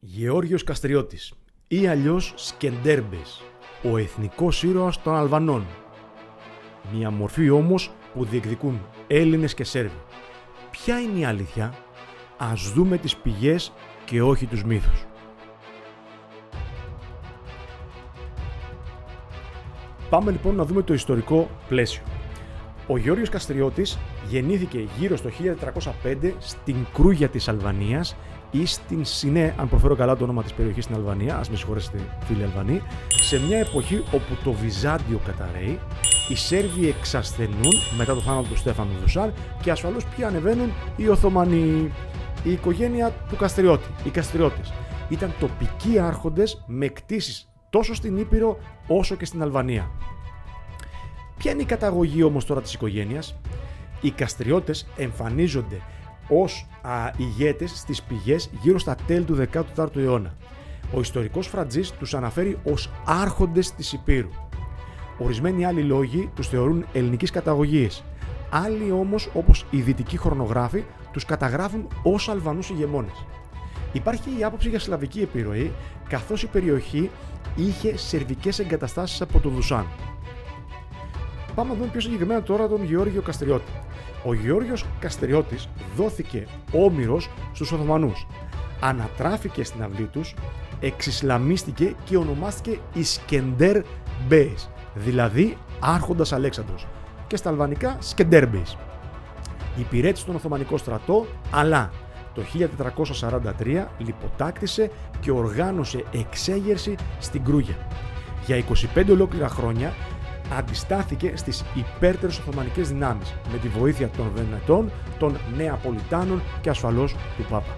Γεώργιος Καστριώτης ή αλλιώς Σκεντέρμπεης, ο εθνικός ήρωας των Αλβανών. Μια μορφή όμως που διεκδικούν Έλληνες και Σέρβοι. Ποια είναι η αλήθεια? Ας δούμε τις πηγές και όχι τους μύθους. Πάμε λοιπόν να δούμε το ιστορικό πλαίσιο. Ο Γεώργιος Καστριώτης γεννήθηκε γύρω στο 1405 στην Κρούγια της Αλβανίας ή στην Σινέ, αν προφέρω καλά το όνομα της περιοχής στην Αλβανία, ας με συγχωρέσετε φίλοι Αλβανοί, σε μια εποχή όπου το Βυζάντιο καταραίει, οι Σέρβοι εξασθενούν μετά το θάνατο του Στέφανου Δουσάρ και ασφαλώς πια ανεβαίνουν οι Οθωμανοί. Η οικογένεια του Καστριώτη, οι Καστριώτες, ήταν τοπικοί άρχοντες με κτήσεις τόσο στην Ήπειρο όσο και στην Αλβανία. Ποια είναι η καταγωγή όμως τώρα της οικογένειας? Οι Καστριώτες εμφανίζονται ως ηγέτες στις πηγές γύρω στα τέλη του 14ου αιώνα. Ο ιστορικός Φρατζής τους αναφέρει ως άρχοντες της Υπήρου. Ορισμένοι άλλοι λόγοι τους θεωρούν ελληνικής καταγωγής. Άλλοι όμως, όπως οι δυτικοί χρονογράφοι, τους καταγράφουν ως Αλβανούς ηγεμόνες. Υπάρχει η άποψη για σλαβική επιρροή, καθώς η περιοχή είχε σερβικές εγκαταστάσεις από το Δουσάν. Πάμε να δούμε πιο συγκεκριμένα τώρα τον Γεώργιο Καστριώτη. Ο Γεώργιος Καστριώτης δόθηκε όμηρος στους Οθωμανούς. Ανατράφηκε στην αυλή τους, εξισλαμίστηκε και ονομάστηκε Ισκεντέρ Μπέης, δηλαδή Άρχοντας Αλέξανδρος, και στα αλβανικά Σκεντέρμπεης. Υπηρέτησε τον Οθωμανικό στρατό, αλλά το 1443 λιποτάκτησε και οργάνωσε εξέγερση στην Κρούγια. Για 25 ολόκληρα χρόνια αντιστάθηκε στις υπέρτερες Οθωμανικές δυνάμεις με τη βοήθεια των Βενετών, των Νεαπολιτάνων και ασφαλώς του Πάπα.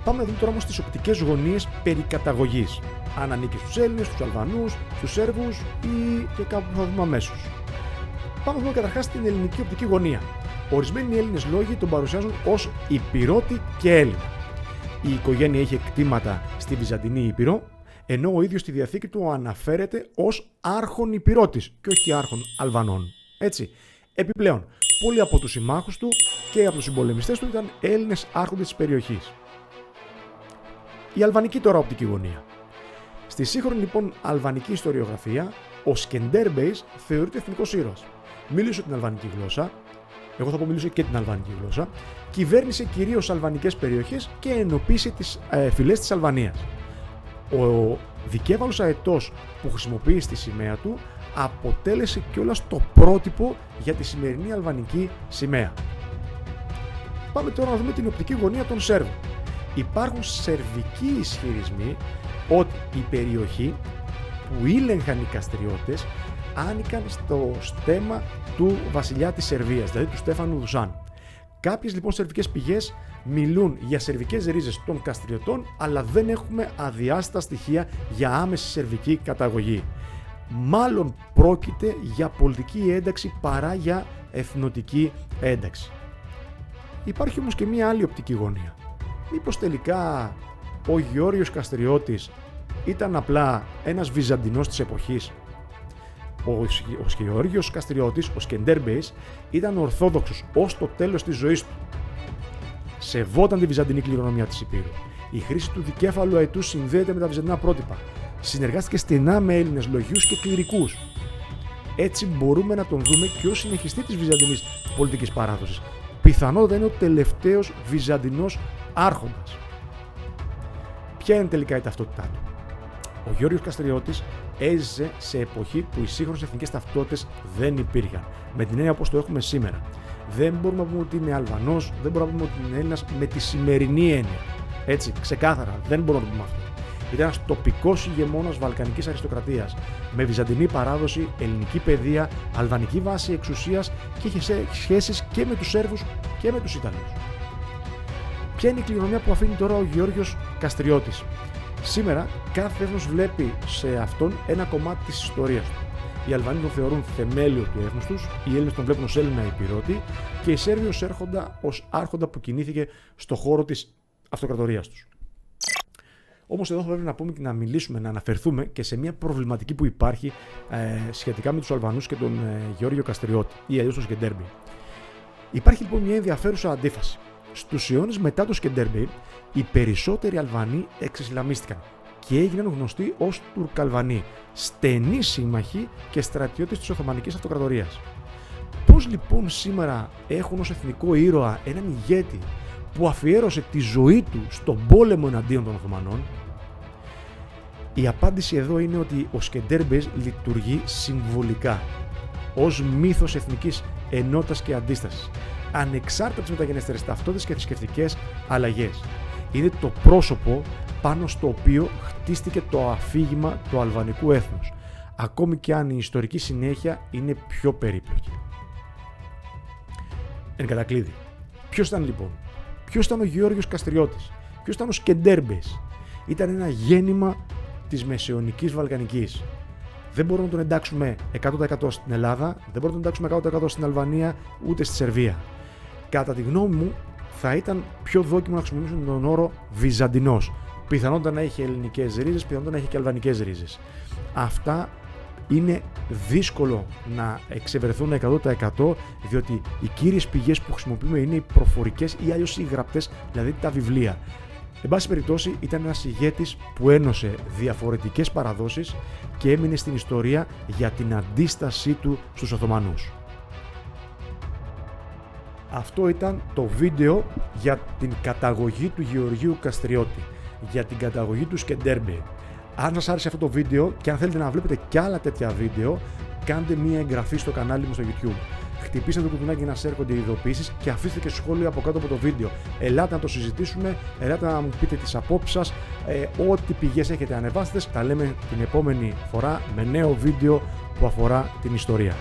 Πάμε να δούμε τώρα όμως τις οπτικές γωνίες περί καταγωγής. Αν ανήκει στους Έλληνες, στους Αλβανούς, στους Σέρβους ή και κάπου που θα δούμε αμέσως. Πάμε να δούμε καταρχάς την ελληνική οπτική γωνία. Ορισμένοι Έλληνες λόγοι τον παρουσιάζουν ως Υπηρώτη και Έλληνα. Η οικογένεια είχε κτήματα στη Βυζαντινή Ήπειρο, ενώ ο ίδιος στη Διαθήκη του αναφέρεται ως άρχον Υπηρώτης και όχι άρχον Αλβανών. Έτσι. Επιπλέον, πολλοί από τους συμμάχους του και από τους συμπολεμιστές του ήταν Έλληνες άρχοντες της περιοχής. Η αλβανική τώρα οπτική γωνία. Στη σύγχρονη λοιπόν αλβανική ιστοριογραφία, ο Σκεντέρμπεης θεωρείται εθνικός ήρωας. Μίλησε την αλβανική γλώσσα, εγώ θα πω μίλησε και την αλβανική γλώσσα, κυβέρνησε κυρίως αλβανικές περιοχές και ενοποίησε τις φυλές της Αλβανίας. Ο δικέφαλος αετός που χρησιμοποιεί στη σημαία του αποτέλεσε κιόλας το πρότυπο για τη σημερινή αλβανική σημαία. Πάμε τώρα να δούμε την οπτική γωνία των Σέρβων. Υπάρχουν σερβικοί ισχυρισμοί ότι η περιοχή που ήλεγχαν οι Καστριώτες άνοικαν στο στέμμα του βασιλιά της Σερβίας, δηλαδή του Στέφανου Δουσάν. Κάποιες λοιπόν σερβικές πηγές μιλούν για σερβικές ρίζες των Καστριωτών, αλλά δεν έχουμε αδιάστατα στοιχεία για άμεση σερβική καταγωγή. Μάλλον πρόκειται για πολιτική ένταξη παρά για εθνοτική ένταξη. Υπάρχει όμως και μία άλλη οπτική γωνία. Μήπως τελικά ο Γεώργιος Καστριώτης ήταν απλά ένας Βυζαντινός της εποχής? Ο Γεώργιος Καστριώτης, ο Σκεντέρμπεης, ήταν ορθόδοξος ως το τέλος της ζωής του. Σεβόταν τη βυζαντινή κληρονομιά της Υπήρου. Η χρήση του δικέφαλου αετού συνδέεται με τα βυζαντινά πρότυπα. Συνεργάστηκε στενά με Έλληνες λογιούς και κληρικούς. Έτσι μπορούμε να τον δούμε και ως συνεχιστή της βυζαντινής πολιτικής παράδοσης. Πιθανότατα είναι ο τελευταίος βυζαντινός άρχοντας. Ποια είναι τελικά η ταυτότητά του? Ο Γεώργιος Καστριώτης έζησε σε εποχή που οι σύγχρονες εθνικές ταυτότητες δεν υπήρχαν, με την έννοια όπως το έχουμε σήμερα. Δεν μπορούμε να πούμε ότι είναι Αλβανός, δεν μπορούμε να πούμε ότι είναι Έλληνας με τη σημερινή έννοια. Έτσι, ξεκάθαρα, δεν μπορούμε να το πούμε αυτό. Ήταν ένας τοπικός ηγεμόνας βαλκανικής αριστοκρατίας, με βυζαντινή παράδοση, ελληνική παιδεία, αλβανική βάση εξουσίας και είχε σχέσεις και με τους Σέρβους και με τους Ιταλούς. Ποια είναι η κληρονομιά που αφήνει τώρα ο Γεώργιος Καστριώτης? Σήμερα κάθε έθνος βλέπει σε αυτόν ένα κομμάτι της ιστορίας του. Οι Αλβανοί τον θεωρούν θεμέλιο του έθνους τους, οι Έλληνες τον βλέπουν ως Έλληνα Υπηρώτη και οι Σέρβοι ως άρχοντα που κινήθηκε στο χώρο της αυτοκρατορίας τους. Όμως εδώ θα πρέπει να πούμε και να μιλήσουμε, να αναφερθούμε και σε μια προβληματική που υπάρχει σχετικά με τους Αλβανούς και τον Γεώργιο Καστριώτη ή αλλιώς τον Σκεντέρμπεη. Υπάρχει λοιπόν μια ενδιαφέρουσα αντίφαση. Στους αιώνες μετά το Σκεντερμπέι, οι περισσότεροι Αλβανοί εξισλαμίστηκαν και έγιναν γνωστοί ως Τουρκαλβανοί, στενοί σύμμαχοι και στρατιώτες της Οθωμανικής Αυτοκρατορίας. Πώς λοιπόν σήμερα έχουν ως εθνικό ήρωα έναν ηγέτη που αφιέρωσε τη ζωή του στον πόλεμο εναντίον των Οθωμανών? Η απάντηση εδώ είναι ότι ο Σκεντερμπέι λειτουργεί συμβολικά, ως μύθος εθνικής ενότητας και αντίστασης, ανεξάρτητα από τις μεταγενέστερες ταυτότητες και θρησκευτικές αλλαγές. Είναι το πρόσωπο πάνω στο οποίο χτίστηκε το αφήγημα του αλβανικού έθνους, ακόμη και αν η ιστορική συνέχεια είναι πιο περίπλοκη. Εν κατακλείδη, ποιος ήταν λοιπόν? Ποιος ήταν ο Γεώργιος Καστριώτης? Ποιος ήταν ο Σκεντερμπέι? Ήταν ένα γέννημα της μεσαιωνικής Βαλκανικής. Δεν μπορούμε να τον εντάξουμε 100% στην Ελλάδα, δεν μπορούμε να τον εντάξουμε 100% στην Αλβανία, ούτε στη Σερβία. Κατά τη γνώμη μου, θα ήταν πιο δόκιμο να χρησιμοποιήσουμε τον όρο Βυζαντινός. Πιθανότατα να είχε ελληνικές ρίζες, πιθανότατα να είχε και αλβανικές ρίζες. Αυτά είναι δύσκολο να εξευρεθούν 100%, διότι οι κύριες πηγές που χρησιμοποιούμε είναι οι προφορικές ή αλλιώς οι γραπτές, δηλαδή τα βιβλία. Εν πάση περιπτώσει, ήταν ένας ηγέτης που ένωσε διαφορετικές παραδόσεις και έμεινε στην ιστορία για την αντίστασή του στους Οθωμανούς. Αυτό ήταν το βίντεο για την καταγωγή του Γεωργίου Καστριώτη, για την καταγωγή του Σκεντερμπέι. Αν σας άρεσε αυτό το βίντεο και αν θέλετε να βλέπετε κι άλλα τέτοια βίντεο, κάντε μία εγγραφή στο κανάλι μου στο YouTube. Χτυπήστε το κουμπάκι να σας έρχονται οι ειδοποιήσεις και αφήστε και σχόλιο από κάτω από το βίντεο. Ελάτε να το συζητήσουμε, ελάτε να μου πείτε τις απόψεις σας, ό,τι πηγές έχετε ανεβάστε. Τα λέμε την επόμενη φορά με νέο βίντεο που αφορά την ιστορία.